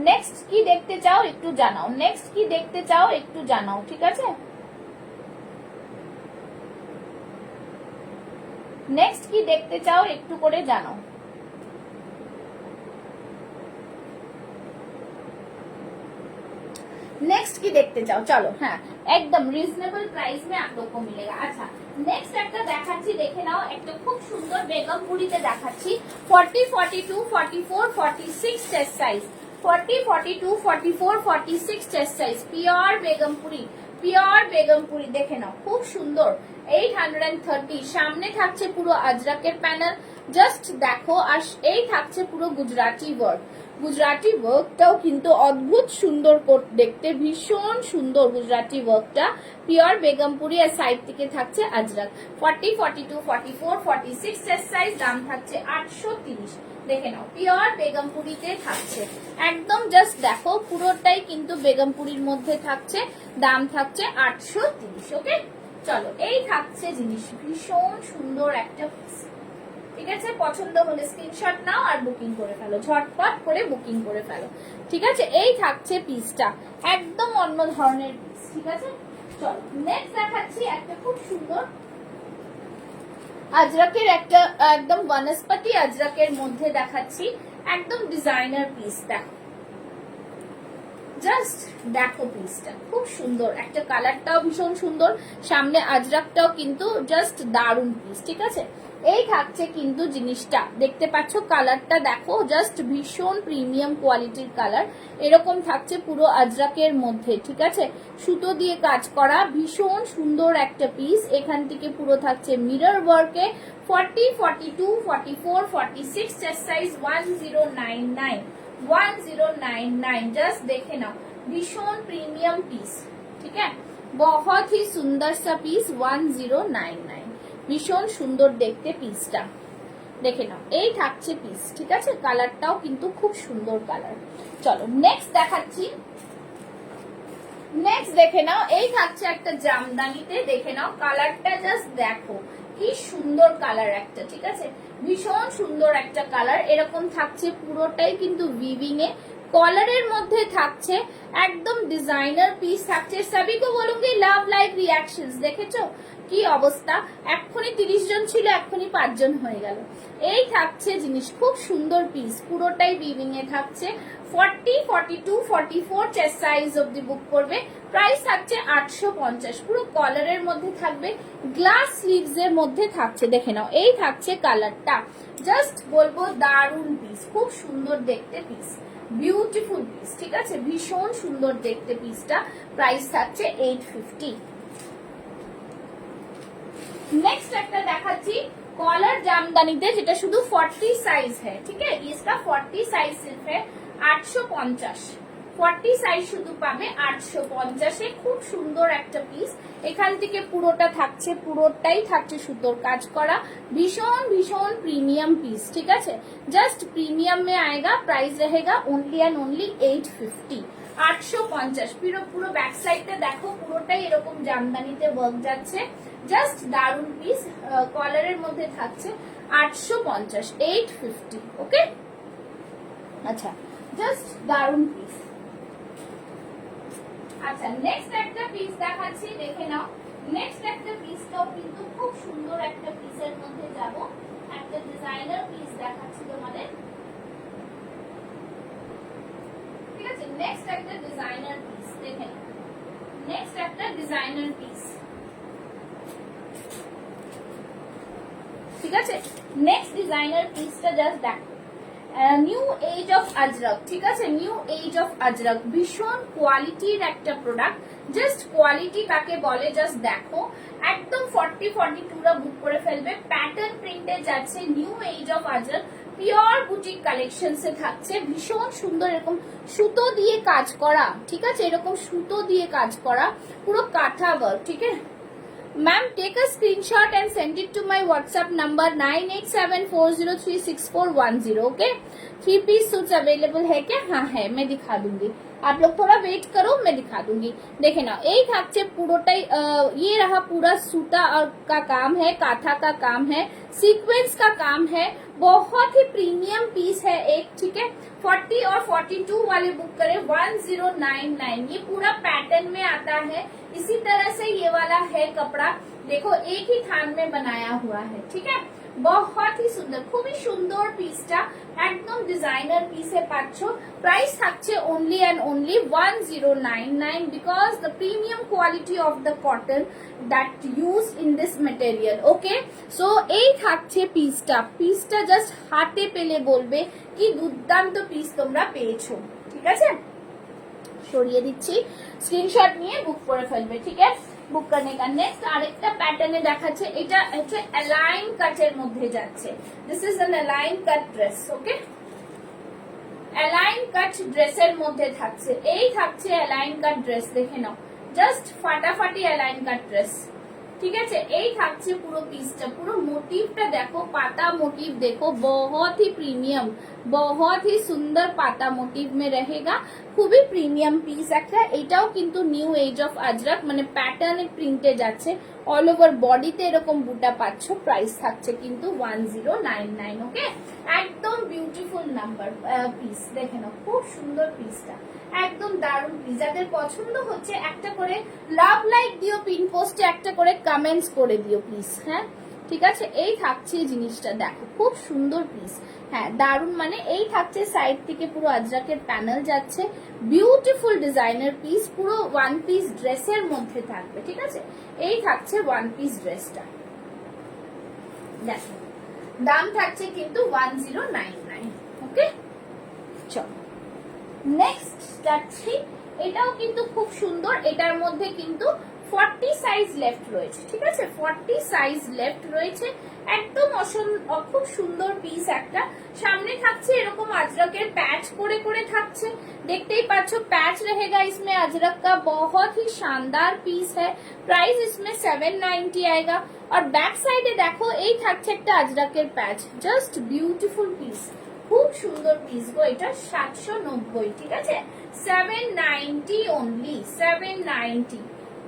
নেক্সট কি দেখতে চাও একটু জানাও, নেক্সট কি দেখতে চাও একটু জানাও, ঠিক আছে? নেক্সট কি দেখতে চাও একটু করে জানাও। नेक्स्ट की देखते जाओ। चलो हाँ एकदम रिजनेबल प्राइस में आप लोग को मिलेगा। अच्छा नेक्स्ट একটা দেখাচ্ছি, দেখে নাও। একটা খুব সুন্দর বেগমপুরিতে দেখাচ্ছি 40 42 44 46 chest size, 40 42 44 46 chest size, pure Begumpuri, pure Begumpuri. দেখে নাও খুব সুন্দর 830। সামনে থাকছে পুরো আজরাকের প্যানেল, জাস্ট দেখো। আর এই থাকছে পুরো গুজরাটি ওয়ার্ক। গুজরাটি ওয়ার্কটাও কিন্তু অদ্ভুত সুন্দর দেখতে, ভীষণ সুন্দর গুজরাটি ওয়ার্কটা। পিওর বেগমপুরি আর সাইড থেকে থাকছে আজরাক। 40 42 44 46 চেস্ট সাইজ, দাম থাকছে 830। দেখে নাও পিওর বেগমপুরিতে থাকছে একদম। জাস্ট দেখো পুরোটাই কিন্তু বেগমপুরির মধ্যে থাকছে, দাম থাকছে 830। ওকে চলো এই থাকছে জিনিস, ভীষণ সুন্দর একটা পিস, ঠিক আছে? পছন্দ হলে স্ক্রিনশট নাও আর বুকিং করে ফেলো, ঝটপট করে বুকিং করে ফেলো, ঠিক আছে? এই থাকছে পিসটা, একদম অন্য ধরনের পিস, ঠিক আছে? চলো নেক্সট দেখাচ্ছি একটা খুব সুন্দর আজরাকের, একটা একদম বনস্পতি আজরাকের মধ্যে দেখাচ্ছি, একদম ডিজাইনার পিস। দেখো জাস্ট দেখো পিসটা খুব সুন্দর, একটা কালারটাও ভীষণ সুন্দর, সামনে আজরাকটাও কিন্তু জাস্ট দারুন পিস, ঠিক আছে? এই থাকছে কিন্তু জিনিসটা, দেখতে পাচ্ছ কালারটা দেখো, জাস্ট ভীষণ প্রিমিয়াম কোয়ালিটির কালার। এরকম থাকছে পুরো আজরাকের মধ্যে, ঠিক আছে? সুতো দিয়ে কাজ করা ভীষণ সুন্দর একটা পিস। এখান থেকে পুরো থাকছে মিরর ওয়ার্কে। 40 42 44 46 chest size, 1099 1099। জাস্ট দেখে নাও भीषण प्रीमियम पीस, ठीक है? बहुत ही सुंदर सा पीस 1099। भीषण सुंदर देखते पिसटा, देखे नाओ এই থাকছে পিস, ঠিক আছে? কালারটাও কিন্তু খুব সুন্দর কালার। চলো নেক্সট দেখাচ্ছি। নেক্সট দেখে নাও এই থাকছে একটা জামদানিতে, দেখে নাও কালারটা জাস্ট দেখো কি সুন্দর কালার একটা, ঠিক আছে? ভীষণ সুন্দর একটা কালার। এরকম থাকছে পুরোটাই কিন্তু উইভিং এ, কলারের মধ্যে থাকছে, একদম ডিজাইনার পিস থাকছে। সবিকে বলুঙ্গি লাভ লাইভ রিঅ্যাকশনস। দেখেছো কি অবস্থা? এক্ষুনি 30 জন ছিল, এক্ষুনি 5 জন হয়ে গেল। এই থাকছে জিনিস, খুব সুন্দর পিস, পুরোটাই উইভিং এ থাকছে। 40 42 44 চেস্ট সাইজ অবধি বুক করবে। প্রাইস থাকছে 850। পুরো কলারের মধ্যে থাকবে, গ্লাস স্লিভস এর মধ্যে থাকছে। দেখে নাও এই থাকছে কালারটা, জাস্ট বলবো দারুন পিস, খুব সুন্দর দেখতে পিস, বিউটিফুল পিস, ঠিক আছে? ভীষণ সুন্দর দেখতে পিসটা। প্রাইস থাকছে 850। नेक्स्ट একটা দেখাচ্ছি कॉलर জামদানিতে, যেটা শুধু 40 সাইজ है, ठीक है? इसका 40 साइज सिर्फ है 850। 40 সাইজ শুধু পাবে 850 এ। খুব সুন্দর একটা পিস। এখান থেকে পুরোটা থাকছে, পুরোটাই থাকছে সুতোর কাজ করা, ভীষণ ভীষণ প্রিমিয়াম পিস, ঠিক আছে? জাস্ট প্রিমিয়াম में आएगा। प्राइस रहेगा ओनली एंड ओनली 850। 850। পুরো ব্যাক সাইডটা দেখো, পুরোটাই এরকম জামদানিতে ওয়ার্ক যাচ্ছে, জাস্ট দারুন পিস। কলারের মধ্যে থাকছে 850, 850। ওকে আচ্ছা, জাস্ট দারুন পিস। আচ্ছা নেক্সট একটা পিস দেখাচ্ছি, দেখে নাও। নেক্সট একটা পিসটাও কিন্তু খুব সুন্দর একটা পিসের মধ্যে যাব, একটা ডিজাইনার পিস দেখাচ্ছি তোমাদের, ঠিক আছে? নেক্সট একটা ডিজাইনার পিস, দেখে নাও। নেক্সট একটা ডিজাইনার পিস, ঠিক আছে? নেক্সট ডিজাইনার পিসটা জাস্ট দেখো, নিউ এজ অফ আজরক, ঠিক আছে, নিউ এজ অফ আজরক ভীষণ কোয়ালিটির একটা প্রোডাক্ট। জাস্ট কোয়ালিটি কাকে বলে জাস্ট দেখো, একদম 40-42রা বুক করে ফেলবে। প্যাটার্ন প্রিন্টে যাচ্ছে, new age of Ajrakh pure boutique collection এ থাকছে। ভীষণ সুন্দর এরকম সুতো দিয়ে কাজ করা, ঠিক আছে, এরকম সুতো দিয়ে কাজ করা, পুরো কাঁথা ওয়ার্ক, ঠিক আছে। Ma'am take a screenshot and send it to my WhatsApp number 9874036410। Okay, 3 piece suits available है क्या? हाँ है, मैं दिखा दूंगी, आप लोग थोड़ा वेट करो, मैं दिखा दूंगी। देखे ना, एक থাকছে পুরোটাই ये रहा पूरा सूता और का काम है, काथा का काम है, सीक्वेंस का काम है, बहुत ही प्रीमियम पीस है एक, ठीक है। 40 और 42 वाले बुक करें 1099। ये पूरा पैटर्न में आता है, इसी तरह से ये वाला है कपड़ा, देखो एक ही थान में बनाया हुआ है, ठीक है। बहुत ही सुंदर, খুবই সুন্দর পিসটা, একদম ডিজাইনার পিসে পাচ্ছ। প্রাইস থাকছে only and only 1099 because the premium quality of the cotton that used in this material. Okay, so এই থাকছে পিসটা জাস্ট হাতে পেলে বলবে কি দুর্দান্ত পিস তোমরা পেয়েছো, ঠিক আছে। সরিয়ে দিচ্ছি, স্ক্রিনশট নিয়ে বুক করে ফেলবে, ঠিক আছে। বুক करने का नेक्स्ट আরেকটা প্যাটার্নে দেখাচ্ছে, এটা হচ্ছে অ্যালাইন কাটের মধ্যে যাচ্ছে। This is an A line cut dress, okay, A line cut ড্রেসের মধ্যে থাকছে। এই থাকছে অ্যালাইন কাট ড্রেস, দেখে নাও, জাস্ট ফাটাফাটি অ্যালাইন কাট ড্রেস, ठीक है। এই থাকছে পুরো পিসটা, পুরো মোটিভটা দেখো, পাতা মোটিভ देखो, बहुत ही प्रीमियम, बहुत ही सुंदर पाता मोटिव में रहेगा, খুবই প্রিমিয়াম পিস একটা। এটাও কিন্তু নিউ এজ অফ আজরক, মানে প্যাটার্নের প্রিন্টে যাচ্ছে, অল ওভার বডিতে এরকম বুটা পাচ্ছ। প্রাইস থাকছে কিন্তু 1099। ওকে, একদম বিউটিফুল নাম্বার পিস, দেখে নাও, খুব সুন্দর পিসটা, একদম দারুণ পিস। যাদের পছন্দ হচ্ছে একটা করে লাভ লাইক দিও, পিন পোস্টে একটা করে কমেন্টস করে দিও প্লিজ, হ্যাঁ, ঠিক আছে। এই থাকছে জিনিসটা, দেখো খুব সুন্দর পিস, হ্যাঁ দারুণ, মানে এই থাকছে সাইড থেকে পুরো আজরাকের প্যানেল যাচ্ছে, বিউটিফুল ডিজাইনার পিস, পুরো ওয়ান পিস ড্রেসের মধ্যে থাকবে, ঠিক আছে। এই থাকছে ওয়ান পিস ড্রেসটা, দেখো দাম থাকছে কিন্তু 1099। ওকে, চলো নেক্সট যাচ্ছি, এটাও কিন্তু খুব সুন্দর, এটার মধ্যে কিন্তু 40 সাইজ লেফট রয়েছে, ঠিক আছে, 40 সাইজ লেফট রয়েছে, একদম খুব সুন্দর পিস একটা। সামনে থাকছে এরকম अजरक पैच করে করে থাকছে, দেখতেই পাচ্ছ पैच रहेगा इसमें अजरक का, बहुत ही शानदार पीस है। प्राइस इसमें 790 आएगा। और बैक साइडে দেখো এই থাকছে একটা Ajrak patch, just beautiful piece, খুব সুন্দর পিস গো, এটা 790, ঠিক আছে, 790 ओनली, 790,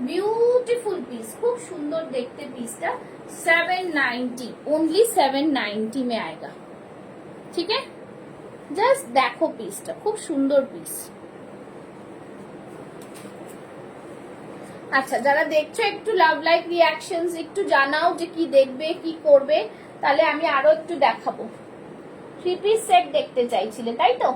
ब्यूटीफुल पीस, खूब सुंदर देखते पीसটা, 790 ओनली, 790 में आएगा, ठीक है। जस्ट देखो पीसটা, खूब सुंदर पीस। আচ্ছা, যারা দেখছো একটু লাভ লাইক রিঅ্যাকশনস একটু জানাও যে কি দেখবে কি করবে, তাহলে আমি আরো একটু দেখাবো। 3 পিস সেট দেখতে চাইছিলে তাই তো?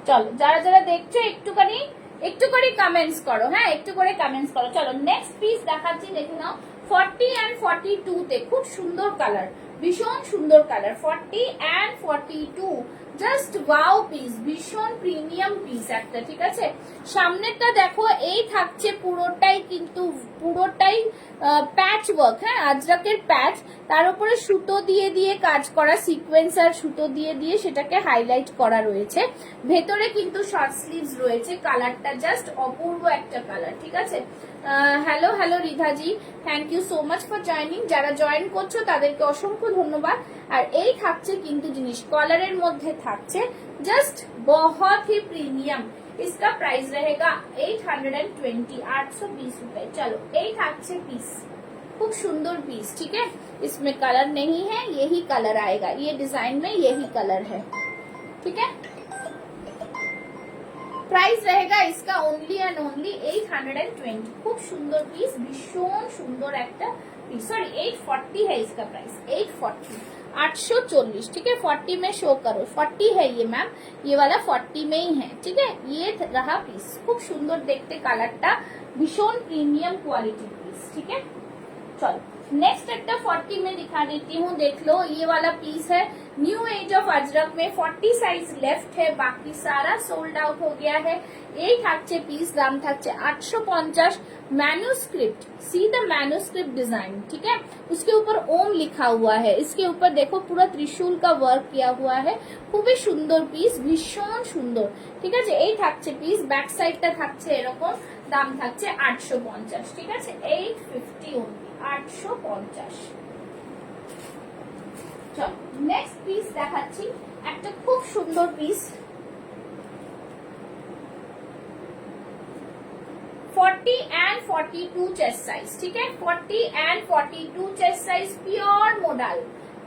চলো যারা যারা দেখছো একটু করে কমেন্টস করো, হ্যাঁ একটু করে কমেন্টস করো। চলো নেক্সট পিস দেখাচ্ছি, দেখে নাও, 40 and 42 তে খুব সুন্দর কালার, ভীষণ সুন্দর colour, 40 and 42 just wow piece, ভীষণ প্রিমিয়াম পিস একটা, ঠিক আছে। সামনেরটা দেখো, এই থাকছে পুরোটাই কিন্তু পুরোটাই প্যাচ ওয়ার্ক, হ্যাঁ আজরাকের প্যাচ, তার উপরে সুতো দিয়ে দিয়ে কাজ করা, সিকোয়েন্স আর সুতো দিয়ে দিয়ে সেটাকে হাইলাইট করা রয়েছে। ভেতরে কিন্তু শর্ট স্লিভস রয়েছে, কালারটা জাস্ট অপূর্ব একটা কালার, ঠিক আছে। Hello hello Ridhaji, thank you so much for joining. যারা জয়েন করছো তাদেরকে অসংখ্য ধন্যবাদ। আর এই থাকছে কিন্তু জিনিস, কলারের মধ্যে থাকছে, জাস্ট बहुत ही प्रीमियम। इसका प्राइस रहेगा 820, 820 रुपए। चलो এই থাকছে পিস, खूब सुंदर पीस, ठीक है। इसमें कलर नहीं है, यही कलर आएगा, ये डिजाइन में यही कलर है, ठीक है। प्राइस रहेगा इसका ओनली एंड ओनली 820। खूब सुंदर पीस, भीषण सुंदर एक पीस। सॉरी 840 है इसका प्राइस, 840, 840। ठीक है, 40 में शो करो, 40 है ये मैम, ये वाला 40 में ही है। ठीक है, ये रहा पीस, खूब सुंदर देखते कलरটা, भीषण प्रीमियम क्वालिटी पीस। ठीक है, चलो नेक्स्ट एक 40 में दिखा देती हूँ, देख लो ये वाला पीस है न्यू एज ऑफ अजरक में, 40 साइज लेफ्ट है, बाकी सारा सोल्ड आउट हो गया है। এই থাকছে পিস, দাম থাকছে 850। Manuscript, see the manuscript design. ठीक है, उसके ऊपर ओम लिखा हुआ है, इसके ऊपर देखो पूरा त्रिशूल का वर्क किया हुआ है, খুবই সুন্দর পিস, ভীষণ সুন্দর। ঠিক আছে, এই থাকছে পিস, ব্যাক সাইডটা থাকছে এরকম, দাম থাকছে 850। ঠিক আছে, 850 ओनली, 850। চলো নেক্সট পিস দেখাচ্ছি, একটা খুব সুন্দর পিস, 40 and 42 চেস্ট সাইজ। ঠিক আছে, 40 and 42 chest size, pure model,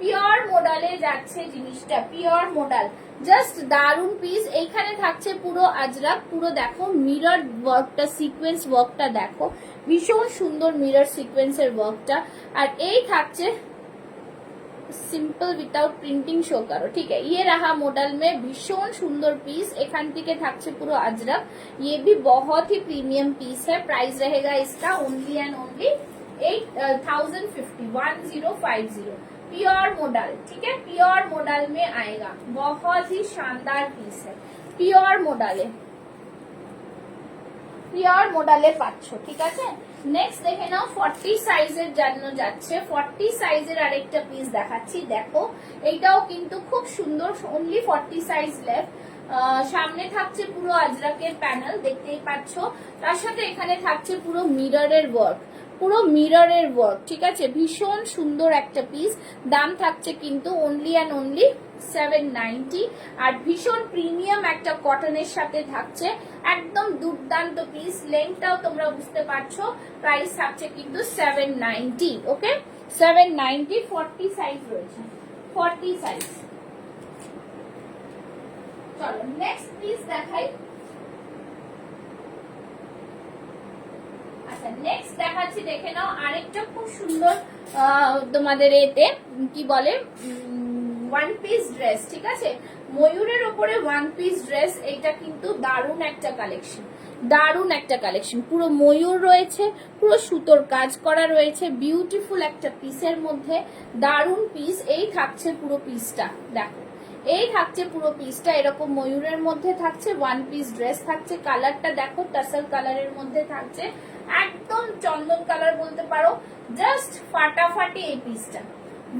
pure মডেলে যাচ্ছে জিনিসটা, পিওর মডেল, জাস্ট দারুন পিস। এইখানে থাকছে পুরো আজরাক, পুরো দেখো মিরর ওয়ার্কটা, সিকোয়েন্স ওয়ার্কটা দেখো, ভীষণ সুন্দর মিরর সিকোয়েন্সের ওয়ার্কটা। আর এই থাকছে सिंपल विदाउट प्रिंटिंग शो करो। ठीक है, ये रहा मॉडल में, भीषण सुंदर पीस, एखान থেকে থাকছে পুরো अजरक, ये भी बहुत ही प्रीमियम पीस है। प्राइस रहेगा इसका only and only 1050, 1050, pure model. ठीक है, प्योर मॉडल में आएगा, बहुत ही शानदार पीस है, प्योर मॉडल है, পিওর মডেলে পাচ্ছ। ঠিক আছে, নেক্সট দেখে নাও 40 সাইজের জন্য যাচ্ছে, 40 সাইজের আরেকটা পিস দেখাচ্ছি, দেখো এইটাও কিন্তু খুব সুন্দর, অনলি 40 সাইজ লেফট। সামনে থাকছে পুরো আজরাকের প্যানেল, দেখতেই পাচ্ছ, তার সাথে এখানে থাকছে পুরো মিররের ওয়ার্ক, পুরো মিররের ওয়ার্ক। ঠিক আছে, ভীষণ সুন্দর একটা পিস, দাম থাকছে কিন্তু অনলি অ্যান্ড অনলি 790। আর ভীষণ প্রিমিয়াম একটা কটনের সাথে থাকছে, একদম দুর্দান্ত পিস, লেন্থটাও তোমরা বুঝতে পারছো। প্রাইস থাকছে কিন্তু 790। ওকে, 790, 40 সাইজ রয়েছে, 40 সাইজ। চলো নেক্সট পিস দেখাই। আচ্ছা নেক্সট দেখাচ্ছি, দেখে নাও আরেকটা খুব সুন্দর তোমাদের এতে কি বলে ওয়ান পিস ড্রেস। ঠিক আছে, ময়ূরের উপরে ওয়ান পিস ড্রেস, এটা কিন্তু দারুণ একটা কালেকশন, দারুণ একটা কালেকশন, পুরো ময়ূর রয়েছে, পুরো সুতোর কাজ করা রয়েছে, বিউটিফুল একটা পিসের মধ্যে, দারুণ পিস। এই থাকছে পুরো পিসটা, দেখো এই থাকছে পুরো পিসটা, এরকম ময়ূরের মধ্যে থাকছে, ওয়ান পিস ড্রেস থাকছে, কালারটা দেখো টাসেল কালারের মধ্যে থাকছে, একদম চন্দন কালার বলতে পারো, জাস্ট ফাটাফাটি এই পিসটা।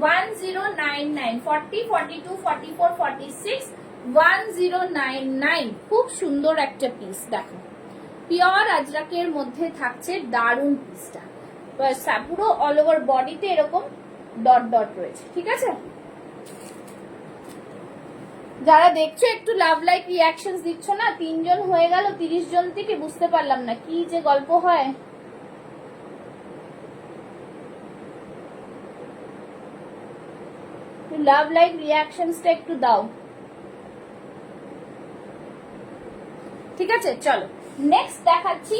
1099, 40, 42, 44, 46, 1099, খুব সুন্দর একটা পিস। দেখো পিওর আজরাকের মধ্যে থাকছে, দারুণ পিসটা, পুরো অল ওভার বডিতে এরকম ডট ডট রয়েছে। ঠিক আছে, যারা দেখছো একটু লাভ লাইক রিয়াকশন দিচ্ছ না, 3 জন হয়ে গেল 30 জন থেকে, বুঝতে পারলাম না কি যে গল্প হয়। লাভ লাইক রিয়াকশনসটা একটু দাও। ঠিক আছে, চলো নেক্সট দেখাচ্ছি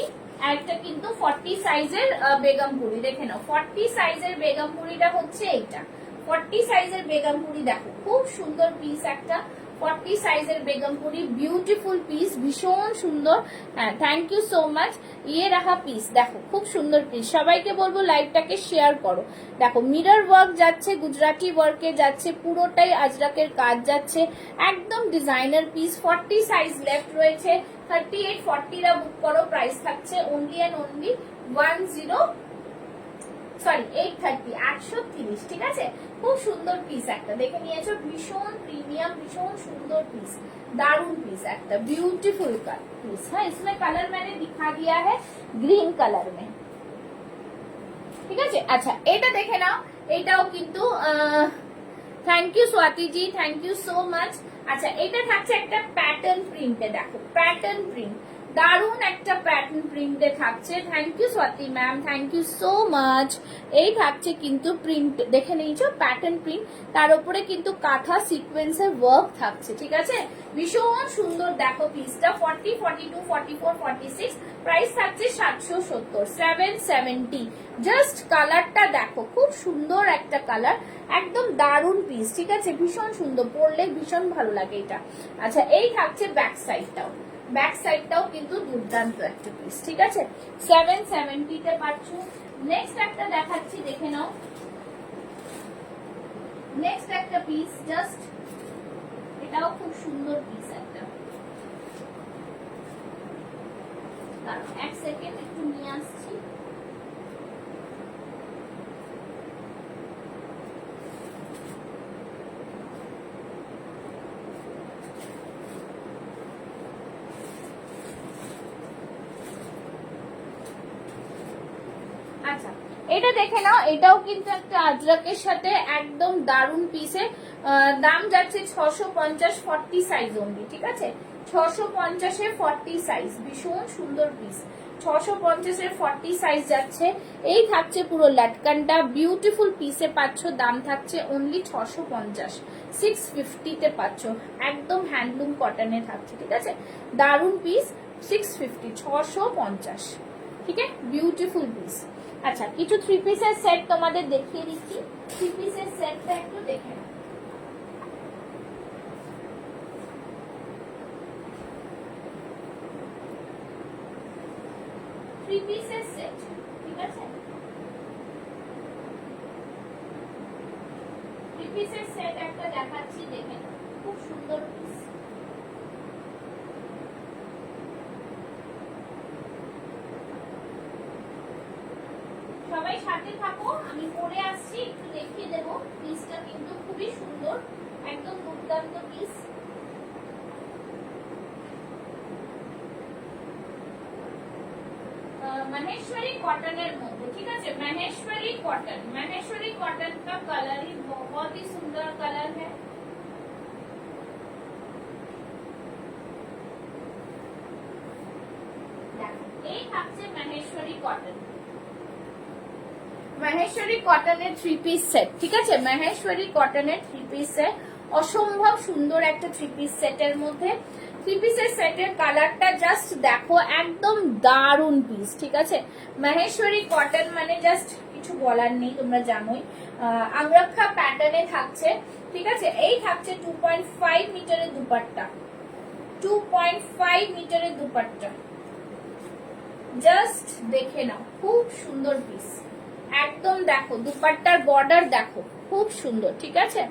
একটা কিন্তু 40 সাইজের বেগমপুরি, দেখে নাও 40 সাইজের বেগমপুরিটা হচ্ছে এইটা, 40 সাইজের বেগমপুরি, দেখো খুব সুন্দর পিস একটা, 40 সাইজের বেগমপুরি, বিউটিফুল পিস, ভীষণ সুন্দর। হ্যাঁ, থ্যাংক ইউ সো মাচ। ইয়ে রাখা পিস, দেখো খুব সুন্দর পিস, সবাইকে বলবো লাইভটাকে শেয়ার করো। দেখো মিরর ওয়ার্ক যাচ্ছে, গুজরাটি ওয়ার্কে যাচ্ছে, পুরোটাই আজরাকের কাজ যাচ্ছে, একদম ডিজাইনার পিস। 40 সাইজ লেফট রয়েছে, 38, 40 রা বুক করো, প্রাইস থাকছে অনলি এন্ড অনলি 830, 830। ঠিক আছে, খুব সুন্দর পিস একটা, দেখে নিয়েছো, ভীষণ প্রিমিয়াম, ভীষণ সুন্দর পিস, दारुण पीस একটা ब्यूटीफुल पीस। हाँ, इसमें कलर मैंने दिखा दिया है ग्रीन कलर में, ঠিক আছে। আচ্ছা এটা দেখে নাও, এটাও কিন্তু thank you Swati ji, thank you so much. আচ্ছা এটা থাকছে একটা প্যাটার্ন প্রিন্টে, দেখো প্যাটার্ন প্রিন্ট, দারুন একটা প্যাটার্ন প্রিন্টে থাকছে। Thank you Swati ma'am, thank you so much. এই থাকছে কিন্তু প্রিন্ট, দেখে নিয়েছো প্যাটার্ন প্রিন্ট, তার উপরে কিন্তু কাঁথা সিকোয়েন্সের ওয়ার্ক থাকছে, ঠিক আছে। ভীষণ সুন্দর দেখো পিসটা। 40, 42, 44, 46, প্রাইস থাকছে 770, 770। জাস্ট কালারটা দেখো, খুব সুন্দর একটা কালার, একদম দারুন পিস, ঠিক আছে। ভীষণ সুন্দর, পরলে ভীষণ ভালো লাগে এটা। আচ্ছা, এই থাকছে ব্যাক সাইডটাও, ব্যাক সাইডটাও কিন্তু দুর্দান্ত একটা পিস, ঠিক আছে। 770 তে পাচ্ছ। নেক্সট একটা দেখাচ্ছি, দেখে নাও। নেক্সট একটা পিস, জাস্ট এটাও খুব সুন্দর পিস একটা। এক সেকেন্ড একটু নিয়ে আসছি। আচ্ছা, এটা দেখে নাও, এটাও কিন্তু একটা আজরাকের সাথে একদম দারুন পিসে। দাম যাচ্ছে 650, 40 সাইজ অনলি, ঠিক আছে। 650 40 সাইজ, ভীষণ সুন্দর পিস। 650 40 সাইজ যাচ্ছে। এই থাকছে পুরো লাটকানটা, বিউটিফুল পিসে পাচ্ছ। দাম থাকছে অনলি 650, 650 তে পাচ্ছ। একদম হ্যান্ডলুম কটনে থাকছে, ঠিক আছে। দারুন পিস, 650, 650, ঠিক আছে। Beautiful piece. আচ্ছা, কিছু 3 পিসের সেট তোমাদের দেখিয়ে দিচ্ছি। 3 পিসের সেটটা একটু দেখে নাও। থ্রি পিসের সেট, ঠিক আছে। 3 পিসের সেট একটা দেখাচ্ছি, দেখে নাও, খুব সুন্দর পিস। সবাই সাথে থাকো, আমি পরে আসছি, একটু দেখিয়ে দেবো। পিসটা কিন্তু খুবই সুন্দর, একদম দুর্দান্ত পিস। महेश्वरी कॉटन मध्य, ठीक है। महेश्वरी कॉटन, महेश्वरी कॉटन का कलर ही बहुत ही सुंदर कलर है। এই থাকছে মহেশ্বরী কটন, মহেশ্বরী কটনের 3 পিস সেট, ঠিক আছে। মহেশ্বরী কটনের 3 পিস সেট, অসম্ভব সুন্দর একটা 3 পিস সেটের মধ্যে। 3 পিসের সেটের কালারটা জাস্ট দেখো, একদম দারুন পিস, ঠিক আছে। মহেশ্বরী কটন মানে জাস্ট কিছু বলার নেই, তোমরা জানোই। আংরক্ষা প্যাটার্নে থাকছে, ঠিক আছে। এই থাকছে 2.5 মিটারের দুপাট্টা, 2.5 মিটারের দুপাট্টা। জাস্ট দেখে নাও, খুব সুন্দর পিস, একদম দেখো দুপাট্টার বর্ডার দেখো, খুব সুন্দর, ঠিক আছে।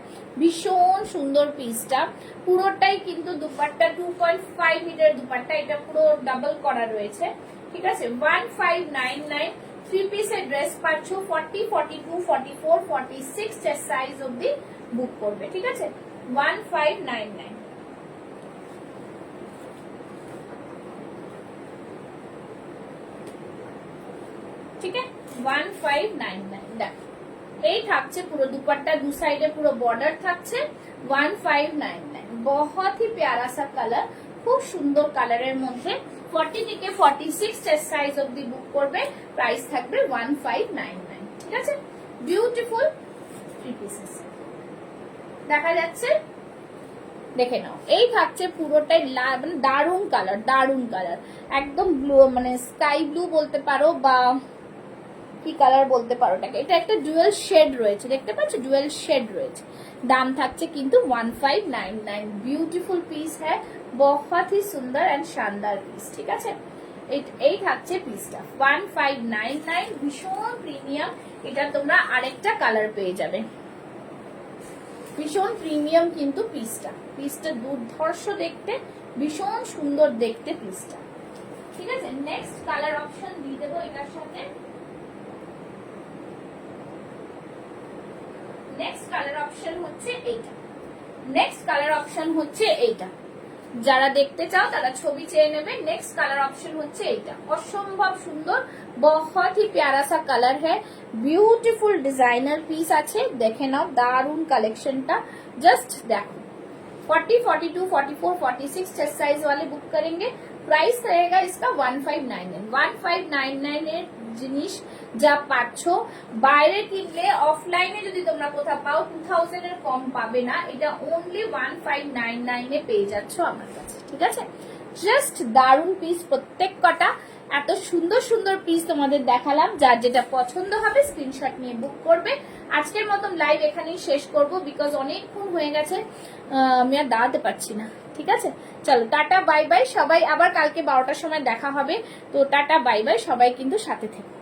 ভীষণ সুন্দর পিসটা, পুরোটাই কিন্তু দুপাট্টা 2.5 মিটার দুপাট্টা, এটা পুরো ডাবল করা রয়েছে, ঠিক আছে। 1599। 3 পিসের ড্রেস পাচ্ছ। 40, 42, 44, 46 সাইজ অবধি বুক করবে, ঠিক আছে। 1599। ठीक है, 1599। দেখো, এই থাকছে পুরো দুপাট্টা, দু সাইডে পুরো বর্ডার থাকছে। 1599, बहुत ही प्यारा सा कलर, খুব সুন্দর কালারের মধ্যে। 40 থেকে 46 সাইজ অবধি বুক করবে, প্রাইস থাকবে 1599, ঠিক আছে। বিউটিফুল 3 পিসেস দেখা যাচ্ছে, দেখে নাও। এই থাকছে পুরোটাই মানে দারুন কালার, দারুন কালার, একদম ব্লু, মানে স্কাই ব্লু বলতে পারো বা কি কালার বলতে পারো এটাকে। এটা একটা ডুয়েল শেড রয়েছে, দেখতে পাচ্ছ, ডুয়েল শেড রয়েছে। দাম থাকছে কিন্তু 1599। বিউটিফুল পিস হ্যাঁ, बहुत ही সুন্দর এন্ড শানদার পিস, ঠিক আছে। এই থাকছে পিসটা 1599, ভীষণ প্রিমিয়াম। এটা তোমরা আরেকটা কালার পেয়ে যাবে, ভীষণ প্রিমিয়াম কিন্তু পিসটা। পিসটা দুর্ধর্ষ দেখতে, ভীষণ সুন্দর দেখতে পিসটা, ঠিক আছে। নেক্সট কালার অপশন দিয়ে দেবো এটার সাথে। নেক্সট কালার অপশন হচ্ছে এইটা, নেক্সট কালার অপশন হচ্ছে এইটা। যারা দেখতে চাও তারা ছবি চেয়ে নেবে। নেক্সট কালার অপশন হচ্ছে এইটা, অসম্ভব সুন্দর, बहुत ही प्यारा सा कलर है। ब्यूटीफुल डिजाइनर पीस আছে, দেখে নাও দারুন কালেকশনটা। জাস্ট দেখো, 40, 42, 44, 46 चेस्ट साइज वाले बुक करेंगे, प्राइस रहेगा इसका 1599। 1599 এর জিনিস যা পাচ্ছ বাইরে কিনলে অফলাইনে যদি তোমরা কোথাও পাও 2000 এর কম পাবে না, এটা অনলি 1599 এ পেয়ে যাচ্ছ আমার কাছে, ঠিক আছে? জাস্ট দারুন পিস প্রত্যেক কটা, এত সুন্দর সুন্দর পিস তোমাদের দেখালাম। যার যেটা পছন্দ হবে স্ক্রিনশট নিয়ে বুক করবে। আজকের মতন লাইভ এখানেই শেষ করব, বিকজ অনেকক্ষণ হয়ে গেছে, আমি আর দাঁড়াতে পারছি না, ঠিক আছে? চলো টাটা বাই বাই, সবাই আবার কালকে 12টার সময় দেখা হবে। তো টাটা বাই বাই, সবাই কিন্তু সাথে থেকো।